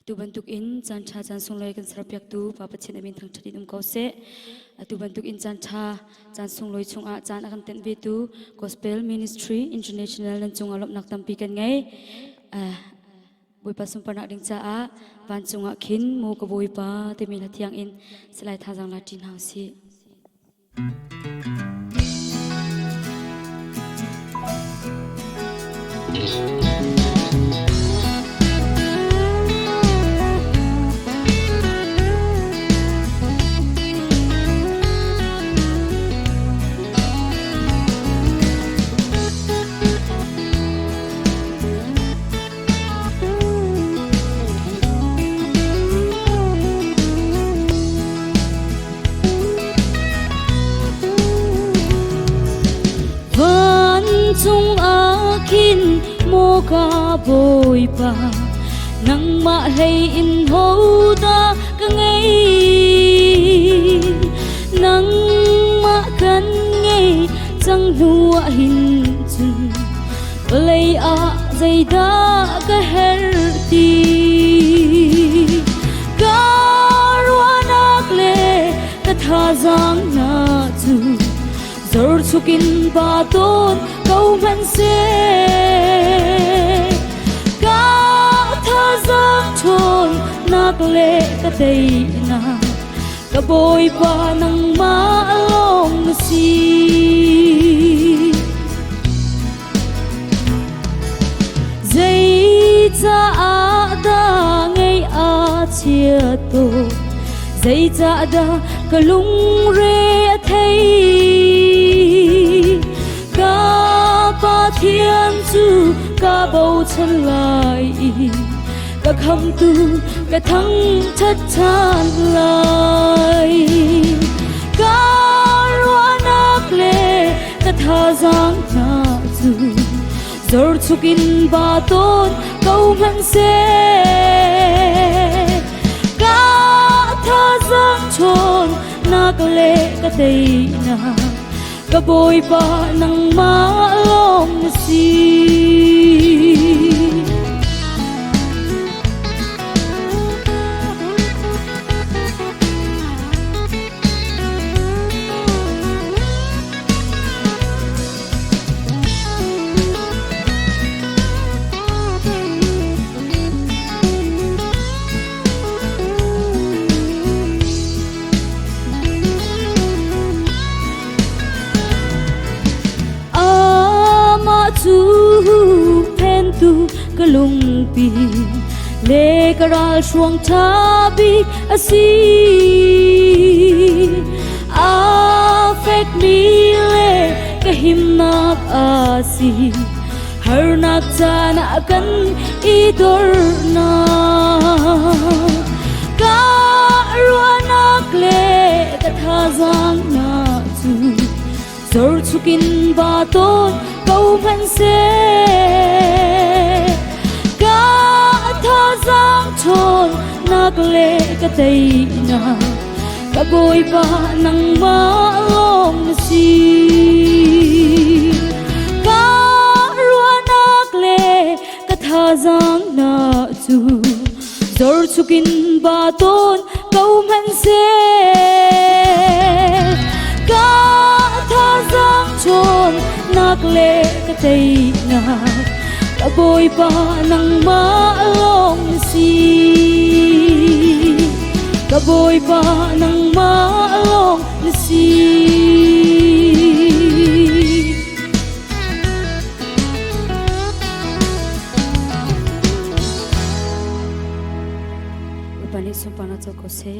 tu bentuk in chan cha chan sung loi kan sarapyak tu papa chen amin thang thadi dum ko se tu bentuk in chan cha chan sung loi chung a chan akan ten be tu gospel ministry international nan chung alop nak tampi kan ngai boi pa sum panak ding cha a pan chung a khin mo ko boi pa te min hathiang in selai tha jang la tin hang si chung akin mo ka boi pa nang ma lei in ho da ka ngai nang ma kan ngai chang lua hin chun lei a zai da ka her ti ka ruanak le ka tha jang na chu zor chukin ba ton câu vẫn sẽ cả tha giang trôi nát lệ cả tay na cả bôi qua nắng má lòng si dây cha da ngay a chia tô dây cha da cả lung re thấy thiên chu ca bầu chân lại ca khăm tu ca thăng thất chan lại ca ruan ác lệ ca tha giang na chu zor chukin ba ton câu vẫn sẽ ca tha giang chôn nác lệ ca tây na ka boi pa nang ma long si tu pen tu ka lung pi le ka ral suang tha bi asi a fek mi le ka him nak asi har nak chana kan i dor na ka ruanak le ka tha jang na chu zor chukin ba ton câu vẫn sẽ cả tha giang trôi nát lệ cả tay na cả bôi pa nang ma long si cả ruan nát lệ cả tha giang na chu zor chukin ba ton câu vẫn sẽ cả tha giang trôi nát lệ ka tay na ka boi pa nang ma long si ka boi pa nang ma long si upani supana choko se